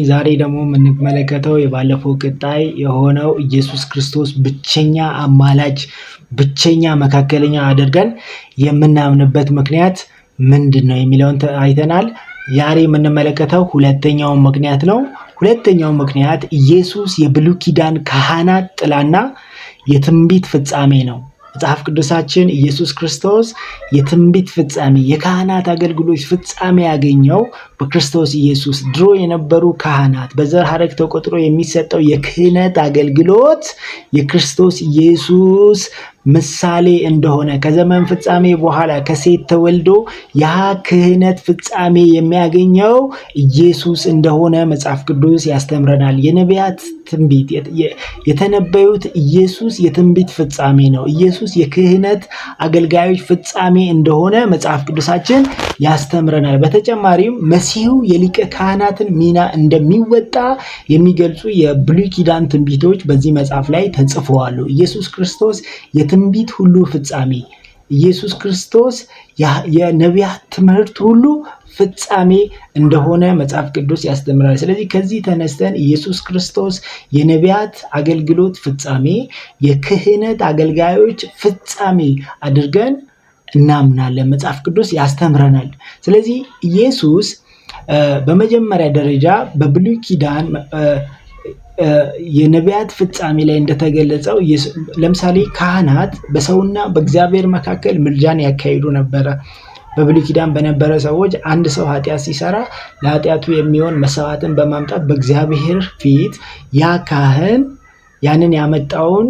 ዛሬ ደግሞ የምንመለከተው የባለፈው ቀጣይ የሆነው ኢየሱስ ክርስቶስ ብቸኛ አማላጅ ብቸኛ መካከለኛ አድርገን የምናምንበት ምክንያት ምንድነው የሚለውን አይተናል። ዛሬ የምንመለከተው ሁለተኛውን ምክንያት ነው። ሁለተኛው ምክንያት ኢየሱስ የብሉይ ኪዳን ካህናት ጥላና የትንቢት ፍጻሜ ነው። መጽሐፍ ቅዱሳችን ኢየሱስ ክርስቶስ የትንቢት ፍጻሜ የካህናት አገልግሎት ፍጻሜ ያገኘው በክርስቶስ ኢየሱስ ድሮ የነበሩ ካህናት በዘር ሐረግ ተቆጥሮ የሚሰጠው የክህነት አገልግሎት የክርስቶስ ኢየሱስ ምሳሌ እንደሆነ ከዘመን ፍጻሜ በኋላ ከሴት ተወልዶ ያ ክህነት ፍጻሜ የሚያገኘው ኢየሱስ እንደሆነ መጽሐፍ ቅዱስ ያስተምረናል። የነቢያት ትንቢት የተነበዩት ኢየሱስ የትንቢት ፍጻሜ ነው። ኢየሱስ የክህነት አገልጋዮች ፍጻሜ እንደሆነ መጽሐፍ ቅዱሳችን ያስተምረናል። በተጨማሪም መሲሁ የሊቀ ካህናትን ሚና እንደሚወጣ የሚገልጹ የብሉይ ኪዳን ትንቢቶች በዚህ መጽሐፍ ላይ ተጽፈዋል። ኢየሱስ ክርስቶስ የትንቢት ሁሉ ፍጻሜ፣ ኢየሱስ ክርስቶስ የነቢያት ትምህርት ሁሉ ፍጻሜ እንደሆነ መጽሐፍ ቅዱስ ያስተምራል። ስለዚህ ከዚህ ተነስተን ኢየሱስ ክርስቶስ የነቢያት አገልግሎት ፍጻሜ፣ የክህነት አገልጋዮች ፍጻሜ አድርገን እናምናለን። መጽሐፍ ቅዱስ ያስተምረናል። ስለዚህ ኢየሱስ በመጀመሪያ ደረጃ በብሉይ ኪዳን የነቢያት ፍጻሜ ላይ እንደተገለጸው ለምሳሌ ካህናት በሰውና በእግዚአብሔር መካከል ምልጃን ያካሂዱ ነበረ። በብሉይ ኪዳን በነበረ ሰዎች አንድ ሰው ኃጢአት ሲሰራ ለኃጢአቱ የሚሆን መስዋዕትን በማምጣት በእግዚአብሔር ፊት ያ ካህን ያንን ያመጣውን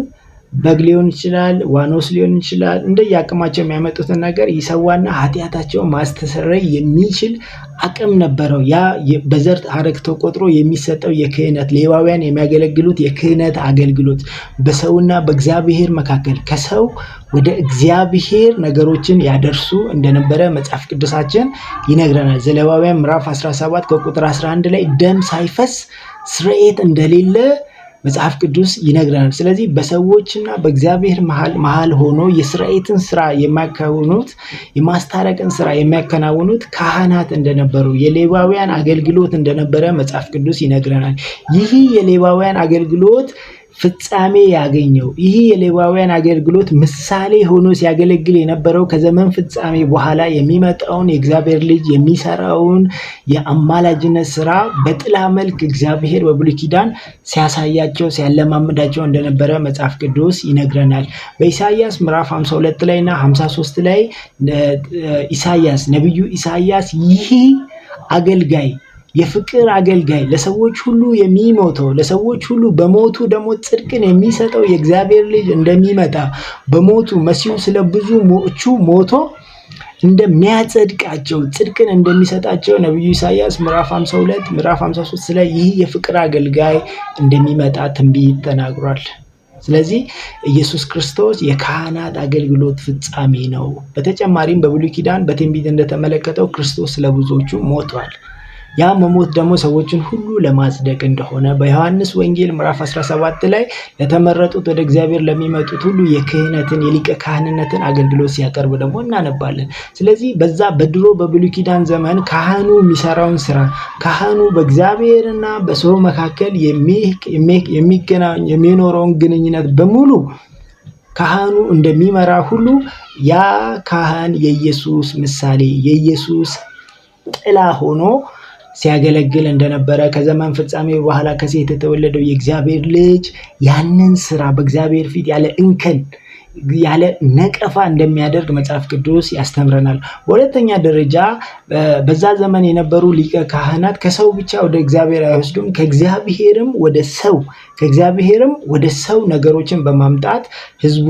በግ ሊሆን ይችላል፣ ዋኖስ ሊሆን ይችላል፣ እንደየአቅማቸው የሚያመጡትን ነገር ይሰዋና ኃጢአታቸውን ማስተሰረይ የሚችል አቅም ነበረው። ያ በዘር ሐረግ ተቆጥሮ የሚሰጠው የክህነት ሌዋውያን የሚያገለግሉት የክህነት አገልግሎት በሰውና በእግዚአብሔር መካከል ከሰው ወደ እግዚአብሔር ነገሮችን ያደርሱ እንደነበረ መጽሐፍ ቅዱሳችን ይነግረናል። ዘሌዋውያን ምዕራፍ 17 ከቁጥር 11 ላይ ደም ሳይፈስ ስርየት እንደሌለ መጽሐፍ ቅዱስ ይነግረናል። ስለዚህ በሰዎችና በእግዚአብሔር መሃል ሆኖ የስርየትን ስራ የሚያከናውኑት የማስታረቅን ስራ የሚያከናውኑት ካህናት እንደነበሩ የሌዋውያን አገልግሎት እንደነበረ መጽሐፍ ቅዱስ ይነግረናል። ይህ የሌዋውያን አገልግሎት ፍጻሜ ያገኘው ይህ የሌዋውያን አገልግሎት ምሳሌ ሆኖ ሲያገለግል የነበረው ከዘመን ፍጻሜ በኋላ የሚመጣውን የእግዚአብሔር ልጅ የሚሰራውን የአማላጅነት ስራ በጥላ መልክ እግዚአብሔር በብሉይ ኪዳን ሲያሳያቸው ሲያለማምዳቸው እንደነበረ መጽሐፍ ቅዱስ ይነግረናል። በኢሳይያስ ምዕራፍ 52 ላይ እና 53 ላይ ነቢዩ ኢሳይያስ ይህ አገልጋይ የፍቅር አገልጋይ ለሰዎች ሁሉ የሚሞተው ለሰዎች ሁሉ በሞቱ ደግሞ ጽድቅን የሚሰጠው የእግዚአብሔር ልጅ እንደሚመጣ በሞቱ መሲሁ ስለ ብዙዎቹ ሞቶ እንደሚያጸድቃቸው ጽድቅን እንደሚሰጣቸው ነቢዩ ኢሳይያስ ምዕራፍ 52 ምዕራፍ 53 ላይ ይህ የፍቅር አገልጋይ እንደሚመጣ ትንቢት ተናግሯል። ስለዚህ ኢየሱስ ክርስቶስ የካህናት አገልግሎት ፍጻሜ ነው። በተጨማሪም በብሉይ ኪዳን በትንቢት እንደተመለከተው ክርስቶስ ለብዙዎቹ ሞቷል። ያ መሞት ደግሞ ሰዎችን ሁሉ ለማጽደቅ እንደሆነ በዮሐንስ ወንጌል ምዕራፍ 17 ላይ ለተመረጡት ወደ እግዚአብሔር ለሚመጡት ሁሉ የክህነትን የሊቀ ካህንነትን አገልግሎት ሲያቀርብ ደግሞ እናነባለን። ስለዚህ በዛ በድሮ በብሉይ ኪዳን ዘመን ካህኑ የሚሰራውን ስራ ካህኑ በእግዚአብሔርና በሰው መካከል የሚኖረውን ግንኙነት በሙሉ ካህኑ እንደሚመራ ሁሉ ያ ካህን የኢየሱስ ምሳሌ የኢየሱስ ጥላ ሆኖ ሲያገለግል እንደነበረ ከዘመን ፍጻሜ በኋላ ከሴት የተወለደው የእግዚአብሔር ልጅ ያንን ስራ በእግዚአብሔር ፊት ያለ እንከን ያለ ነቀፋ እንደሚያደርግ መጽሐፍ ቅዱስ ያስተምረናል። በሁለተኛ ደረጃ በዛ ዘመን የነበሩ ሊቀ ካህናት ከሰው ብቻ ወደ እግዚአብሔር አይወስዱም፣ ከእግዚአብሔርም ወደ ሰው ነገሮችን በማምጣት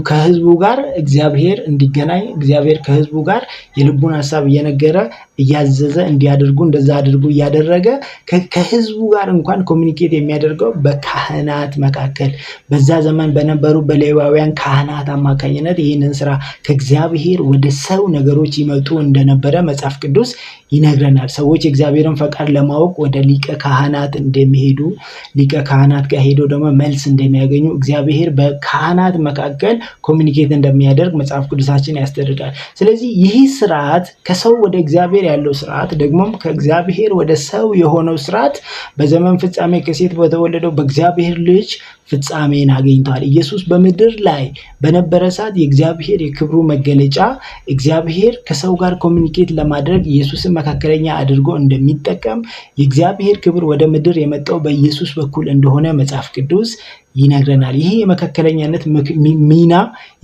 ከህዝቡ ጋር እግዚአብሔር እንዲገናኝ እግዚአብሔር ከህዝቡ ጋር የልቡን ሐሳብ እየነገረ እያዘዘ እንዲያደርጉ እንደዛ አድርጉ እያደረገ ከህዝቡ ጋር እንኳን ኮሚኒኬት የሚያደርገው በካህናት መካከል በዛ ዘመን በነበሩ በሌዋውያን ካህናት አማካኝነት ይህንን ስራ ከእግዚአብሔር ወደ ሰው ነገሮች ይመጡ እንደነበረ መጽሐፍ ቅዱስ ይነግረናል። ሰዎች የእግዚአብሔርን ፈቃድ ለማወቅ ወደ ሊቀ ካህናት እንደሚሄዱ ሊቀ ካህናት ጋር ሄዶ ደግሞ መልስ እንደሚያገኙ እግዚአብሔር በካህናት መካከል ኮሚኒኬት እንደሚያደርግ መጽሐፍ ቅዱሳችን ያስተምራል። ስለዚህ ይህ ስርዓት ከሰው ወደ እግዚአብሔር ያለው ስርዓት ደግሞም ከእግዚአብሔር ወደ ሰው የሆነው ስርዓት በዘመን ፍጻሜ ከሴት በተወለደው በእግዚአብሔር ልጅ ፍጻሜን አግኝቷል። ኢየሱስ በምድር ላይ በነበረ ሰዓት የእግዚአብሔር የክብሩ መገለጫ እግዚአብሔር ከሰው ጋር ኮሚኒኬት ለማድረግ ኢየሱስን መካከለኛ አድርጎ እንደሚጠቀም የእግዚአብሔር ክብር ወደ ምድር የመጣው በኢየሱስ በኩል እንደሆነ መጽሐፍ ቅዱስ ይነግረናል። ይህ የመካከለኛነት ሚና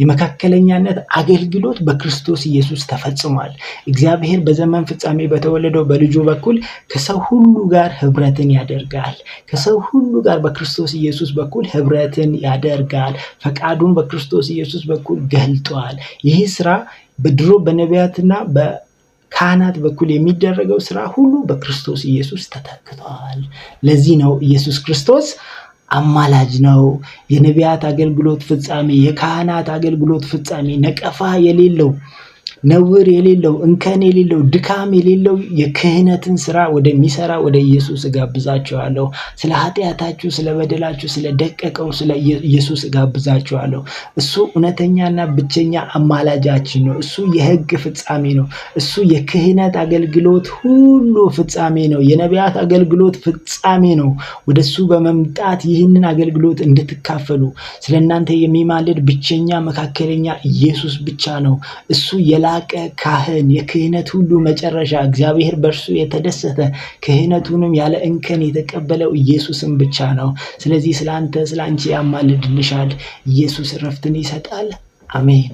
የመካከለኛነት አገልግሎት በክርስቶስ ኢየሱስ ተፈጽሟል። እግዚአብሔር በዘመን ፍጻሜ በተወለደው በልጁ በኩል ከሰው ሁሉ ጋር ህብረትን ያደርጋል። ከሰው ሁሉ ጋር በክርስቶስ ኢየሱስ በኩል ህብረትን ያደርጋል። ፈቃዱን በክርስቶስ ኢየሱስ በኩል ገልጧል። ይህ ስራ በድሮ በነቢያትና በካህናት በኩል የሚደረገው ስራ ሁሉ በክርስቶስ ኢየሱስ ተተክቷል። ለዚህ ነው ኢየሱስ ክርስቶስ አማላጅ ነው። የነቢያት አገልግሎት ፍጻሜ፣ የካህናት አገልግሎት ፍጻሜ፣ ነቀፋ የሌለው፣ ነውር የሌለው፣ እንከን የሌለው፣ ድካም የሌለው የክህነትን ስራ ወደሚሰራ ወደ ኢየሱስ እጋብዛችኋለሁ። ስለ ኃጢአታችሁ፣ ስለ በደላችሁ፣ ስለ ደቀቀው ስለ ኢየሱስ እጋብዛችኋለሁ። እሱ እውነተኛና ብቸኛ አማላጃችን ነው። እሱ የህግ ፍጻሜ ነው። እሱ የክህነት አገልግሎት ሁሉ ፍጻሜ ነው። የነቢያት አገልግሎት ፍጻሜ ነው። ወደሱ በመምጣት ይህንን አገልግሎት እንድትካፈሉ ስለ እናንተ የሚማልድ ብቸኛ መካከለኛ ኢየሱስ ብቻ ነው። እሱ የላቀ ካህን፣ የክህነት ሁሉ መጨረሻ፣ እግዚአብሔር በእርሱ የተደሰተ ክህነቱንም ያለ እንከን የተቀበለው ኢየሱስን ብቻ ነው። ስለዚህ ስለ አንተ ስለ አንቺ ያማልድልሻል። ኢየሱስ እረፍትን ይሰጣል። አሜን።